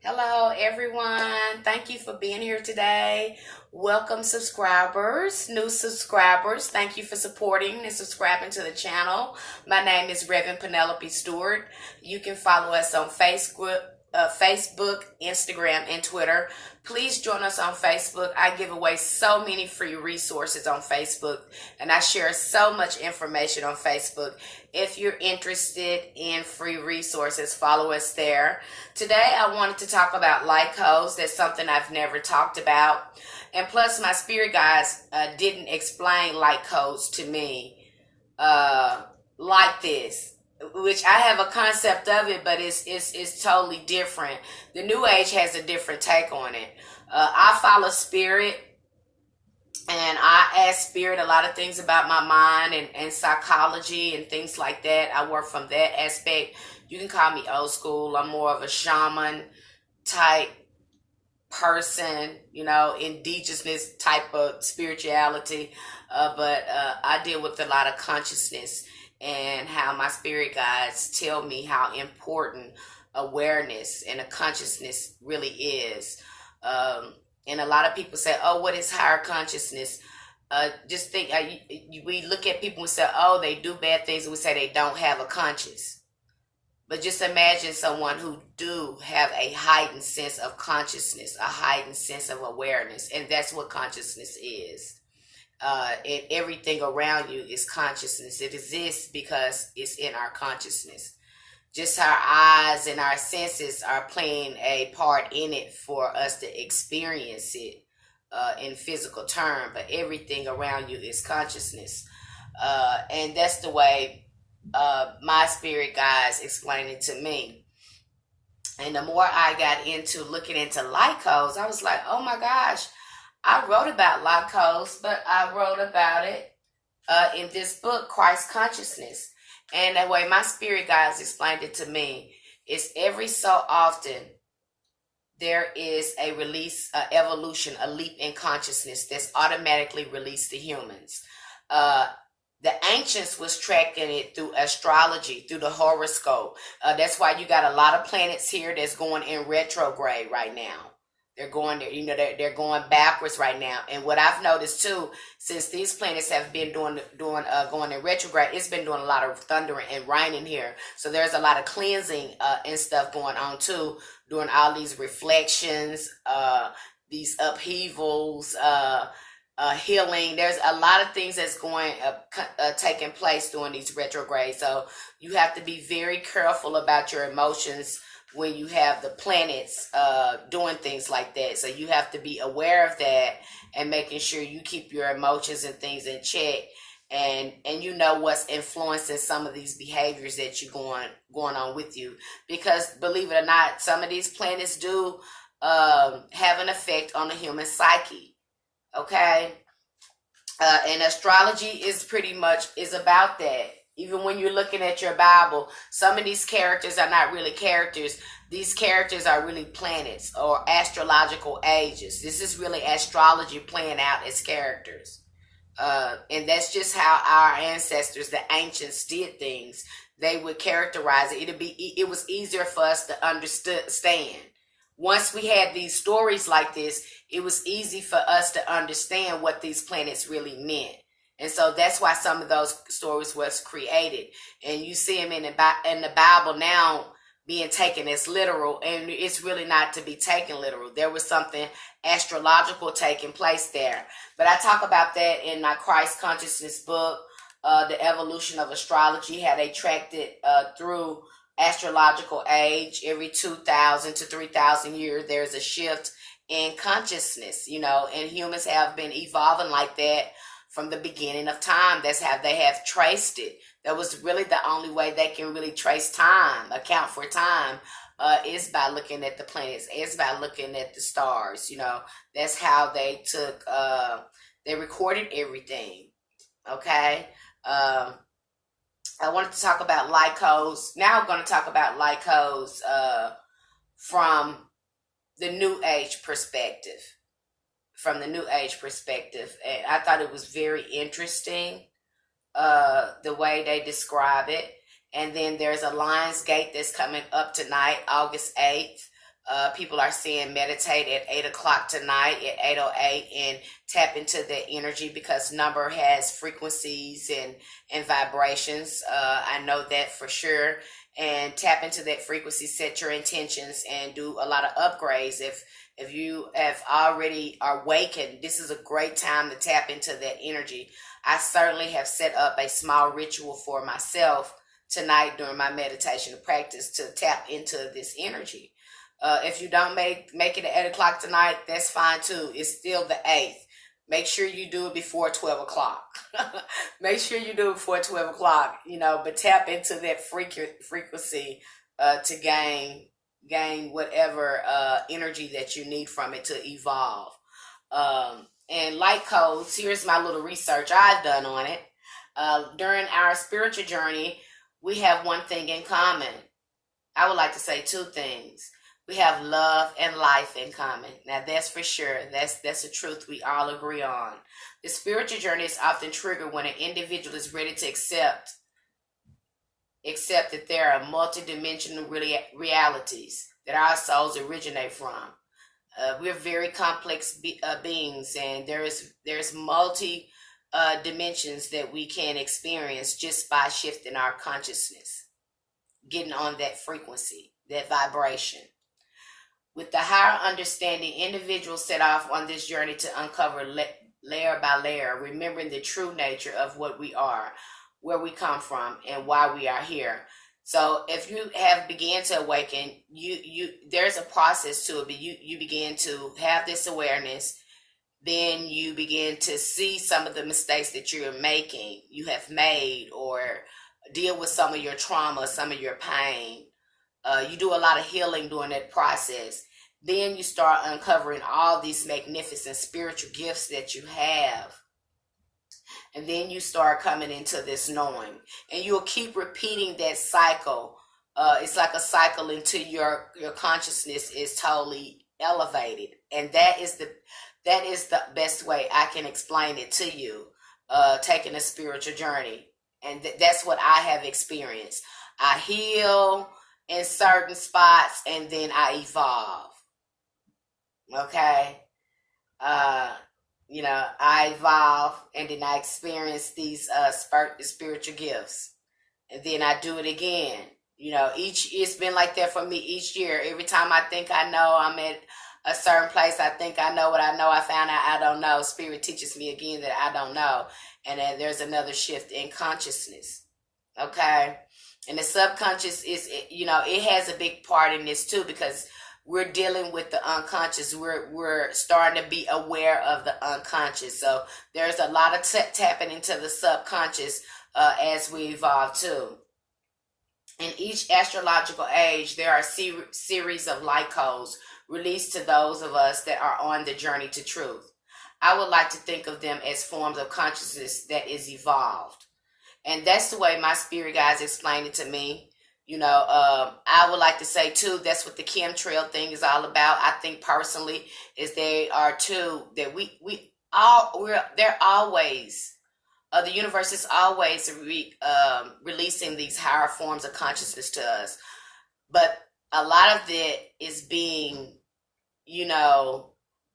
Hello, everyone. Thank you for being here today. Welcome, subscribers, new subscribers. Thank you for supporting and subscribing to the channel. My name is Reverend Penelope Stewart. You can follow us on Facebook, Instagram, and Twitter. Please join us on Facebook. I give away so many free resources on Facebook, and I share so much information on Facebook. If you're interested in free resources, follow us there. Today, I wanted to talk about light codes. That's something I've never talked about. And plus, my spirit guides didn't explain light codes to me uh, like this, which I have a concept of it, but it's totally different. The New Age has a different take on it. I follow spirit, and I ask spirit a lot of things about my mind and psychology and things like that. I work from that aspect. You can call me old school. I'm more of a shaman type person, indigenousness type of spirituality. But I deal with a lot of consciousness and how my spirit guides tell me how important awareness and a consciousness really is. And a lot of people say, "Oh, what is higher consciousness?" Just think, we look at people and say, "Oh, they do bad things," and we say they don't have a conscience. But just imagine someone who do have a heightened sense of consciousness, a heightened sense of awareness, and that's what consciousness is. And everything around you is consciousness. It exists because it's in our consciousness. Just our eyes and our senses are playing a part in it for us to experience it in physical term, but everything around you is consciousness. And that's the way my spirit guides explained it to me. And the more I got into looking into light codes, I was like, oh my gosh, I wrote about light codes, but I wrote about it in this book, Christ Consciousness. And the way my spirit guides explained it to me is every so often there is a release, a evolution, a leap in consciousness that's automatically released to humans. Uh, the ancients was tracking it through astrology, through the horoscope. That's why you got a lot of planets here that's going in retrograde right now. They're going there, they're going backwards right now. And what I've noticed too, since these planets have been going in retrograde, it's been doing a lot of thundering and raining here. So there's a lot of cleansing and stuff going on too, during all these reflections, these upheavals, healing. There's a lot of things that's going taking place during these retrogrades. So you have to be very careful about your emotions when you have the planets doing things like that. So you have to be aware of that and making sure you keep your emotions and things in check. And you know what's influencing some of these behaviors that you going on with you, because believe it or not, some of these planets do have an effect on the human psyche. Okay. And astrology is pretty much is about that. Even when you're looking at your Bible, some of these characters are not really characters. These characters are really planets or astrological ages. This is really astrology playing out as characters. And that's just how our ancestors, the ancients, did things. They would characterize it. It was easier for us to understand. Once we had these stories like this, it was easy for us to understand what these planets really meant. And so that's why some of those stories was created. And you see them in the Bible now being taken as literal, and it's really not to be taken literal. There was something astrological taking place there. But I talk about that in my Christ Consciousness book, The Evolution of Astrology, how they tracked it through astrological age. Every 2,000 to 3,000 years, there's a shift in consciousness, and humans have been evolving like that from the beginning of time. That's how they have traced it. That was really the only way they can really trace time, account for time, is by looking at the planets, is by looking at the stars. That's how they they recorded everything. Okay. I wanted to talk about light codes. Now I'm going to talk about light codes from the New Age perspective. From the New Age perspective. And I thought it was very interesting the way they describe it. And then there's a Lions Gate that's coming up tonight, August 8th. People are saying meditate at 8 o'clock tonight at 8:08 and tap into that energy because number has frequencies and vibrations. I know that for sure. And tap into that frequency, set your intentions, and do a lot of upgrades. If you have already awakened, this is a great time to tap into that energy. I certainly have set up a small ritual for myself tonight during my meditation practice to tap into this energy. If you don't make it at 8 o'clock tonight, that's fine too. It's still the 8th. Make sure you do it before 12 o'clock. Make sure you do it before 12 o'clock, but tap into that frequency to gain whatever energy that you need from it to evolve. And light codes, here's my little research I've done on it. During our spiritual journey, we have one thing in common. I would like to say two things. We have love and life in common. Now that's for sure. That's a truth we all agree on. The spiritual journey is often triggered when an individual is ready to accept that there are multidimensional realities that our souls originate from. We're very complex beings, and there's multi dimensions that we can experience just by shifting our consciousness, getting on that frequency, that vibration. With the higher understanding, individuals set off on this journey to uncover layer by layer, remembering the true nature of what we are, where we come from, and why we are here. So if you have began to awaken, there's a process to it, but you begin to have this awareness. Then you begin to see some of the mistakes that you have made, or deal with some of your trauma, some of your pain. You do a lot of healing during that process. Then you start uncovering all these magnificent spiritual gifts that you have. And then you start coming into this knowing. And you'll keep repeating that cycle. It's like a cycle until your consciousness is totally elevated. And that is the best way I can explain it to you, taking a spiritual journey. And that's what I have experienced. I heal in certain spots, and then I evolve. Okay? I evolve, and then I experience these spiritual gifts. And then I do it again. It's been like that for me each year. Every time I think I know I'm at a certain place, I think I know what I know. I found out I don't know. Spirit teaches me again that I don't know. And then there's another shift in consciousness. Okay? And the subconscious it has a big part in this too, because we're dealing with the unconscious. We're starting to be aware of the unconscious. So there's a lot of tapping into the subconscious as we evolve too. In each astrological age, there are series of light codes released to those of us that are on the journey to truth. I would like to think of them as forms of consciousness that is evolved. And that's the way my spirit guides explained it to me. I would like to say too, that's what the chemtrail thing is all about. I think personally is they are too, that they're always, the universe is always releasing these higher forms of consciousness to us. But a lot of it is being,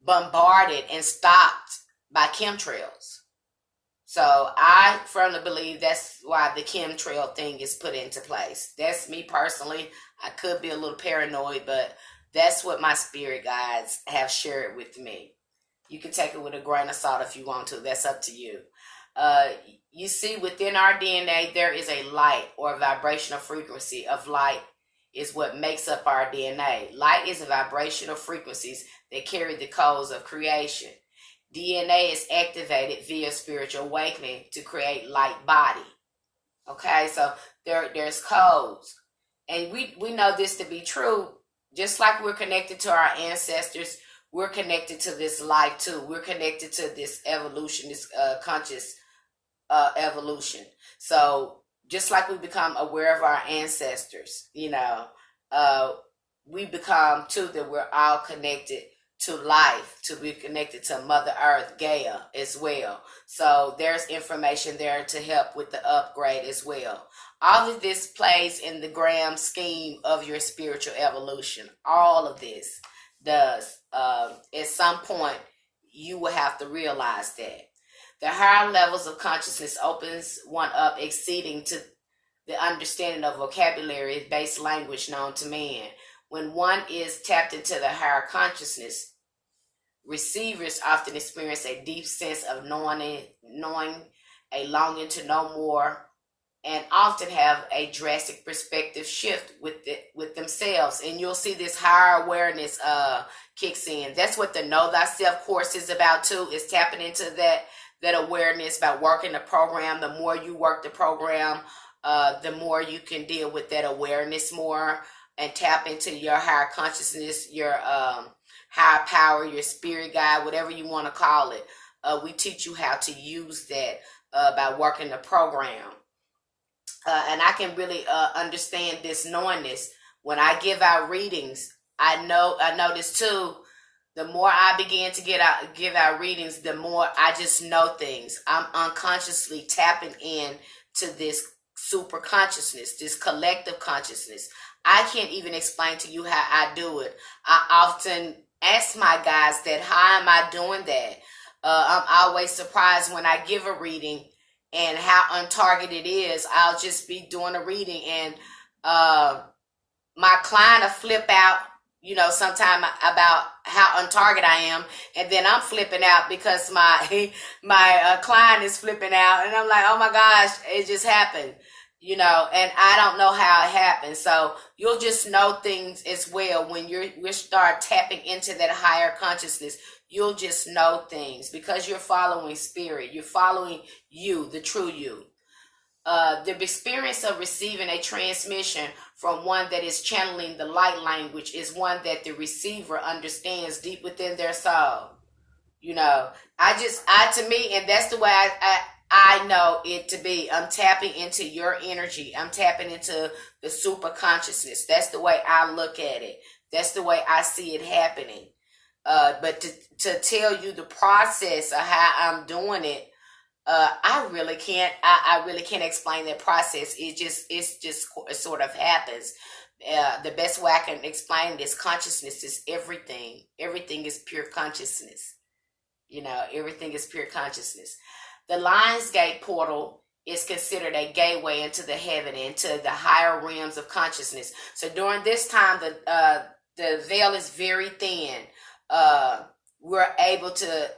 bombarded and stopped by chemtrails. So I firmly believe that's why the chemtrail thing is put into place. That's me personally. I could be a little paranoid, but that's what my spirit guides have shared with me. You can take it with a grain of salt if you want to. That's up to you. You see, within our DNA, there is a light or vibrational frequency of light is what makes up our DNA. Light is a vibrational frequencies that carry the codes of creation. DNA is activated via spiritual awakening to create light body. Okay, so there's codes. And we know this to be true. Just like we're connected to our ancestors, we're connected to this light too. We're connected to this evolution, this conscious evolution. So just like we become aware of our ancestors, we become too that we're all connected to life, to be connected to Mother Earth, Gaia as well. So there's information there to help with the upgrade as well. All of this plays in the grand scheme of your spiritual evolution. All of this does. At some point, you will have to realize that. The higher levels of consciousness opens one up exceeding to the understanding of vocabulary-based language known to man. When one is tapped into the higher consciousness, receivers often experience a deep sense of knowing, a longing to know more, and often have a drastic perspective shift with themselves. And you'll see this higher awareness kicks in. That's what the Know Thyself course is about too, is tapping into that awareness by working the program. The more you work the program, the more you can deal with that awareness more and tap into your higher consciousness, your higher power, your spirit guide, whatever you want to call it. We teach you how to use that by working the program. And I can really understand this knowingness. When I give out readings, I notice too, the more I begin to give out readings, the more I just know things. I'm unconsciously tapping in to this super consciousness, this collective consciousness. I can't even explain to you how I do it. I often ask my guys that, how am I doing that? I'm always surprised when I give a reading and how untargeted it is. I'll just be doing a reading and my client will flip out, sometime about how untargeted I am, and then I'm flipping out because my client is flipping out, and I'm like, oh my gosh, it just happened, and I don't know how it happened. So you'll just know things as well when we start tapping into that higher consciousness. You'll just know things because you're following spirit. You're following you, the true you. The experience of receiving a transmission from one that is channeling the light language is one that the receiver understands deep within their soul. To me, and that's the way I know it to be. I'm tapping into your energy. I'm tapping into the super consciousness. That's the way I look at it. That's the way I see it happening. But to tell you the process of how I'm doing it, I really can't. I really can't explain that process. It sort of happens. The best way I can explain this, consciousness is everything. Everything is pure consciousness. Everything is pure consciousness. The Lionsgate portal is considered a gateway into the heaven, into the higher realms of consciousness. So during this time, the veil is very thin. We're able to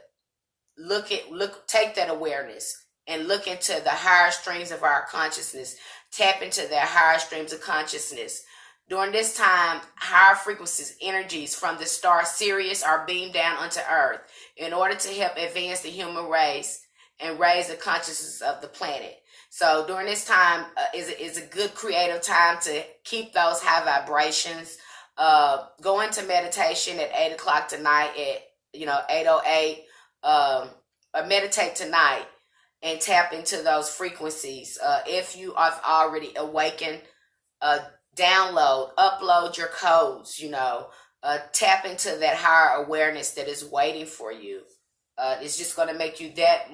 take that awareness and look into the higher streams of our consciousness, tap into their higher streams of consciousness. During this time, higher frequencies, energies from the star Sirius are beamed down onto Earth in order to help advance the human race and raise the consciousness of the planet. So during this time is a good creative time to keep those high vibrations. Go into meditation at 8 o'clock tonight at 8:08. Meditate tonight and tap into those frequencies. If you have already awakened, upload your codes, tap into that higher awareness that is waiting for you. It's just going to make you that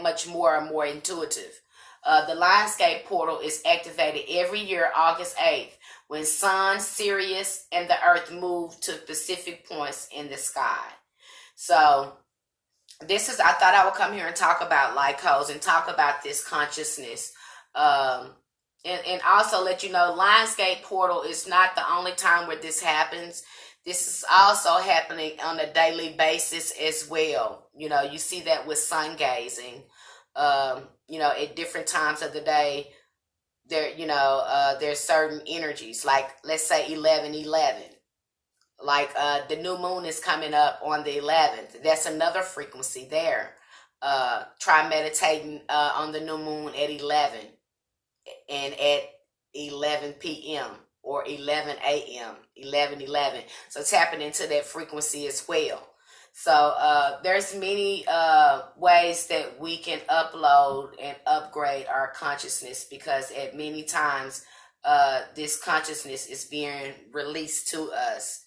much more intuitive. The Lionsgate portal is activated every year, August 8th, when Sun, Sirius, and the Earth move to specific points in the sky. So I thought I would come here and talk about light codes and talk about this consciousness. And also let you know, Lionsgate portal is not the only time where this happens. This is also happening on a daily basis as well. You see that with sun gazing. At different times of the day, there's certain energies, like let's say 11:11. Like the new moon is coming up on the 11th. That's another frequency there. Try meditating on the new moon at 11 and at 11 p.m. or 11 a.m. 11:11. So tapping into that frequency as well. So there's many ways that we can upload and upgrade our consciousness, because at many times this consciousness is being released to us,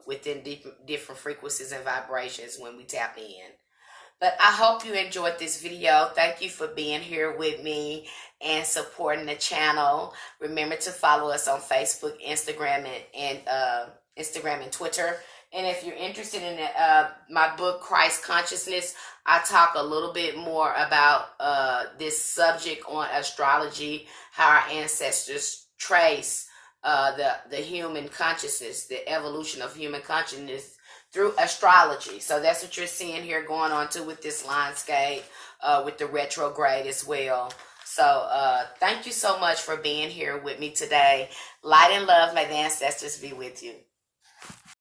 within different frequencies and vibrations when we tap in. But I hope you enjoyed this video. Thank you for being here with me and supporting the channel. Remember to follow us on Facebook, Instagram, and Twitter. And if you're interested in my book, Christ Consciousness, I talk a little bit more about this subject on astrology, how our ancestors trace the human consciousness, the evolution of human consciousness through astrology. So that's what you're seeing here going on too with this landscape, with the retrograde as well. So thank you so much for being here with me today. Light and love, may the ancestors be with you.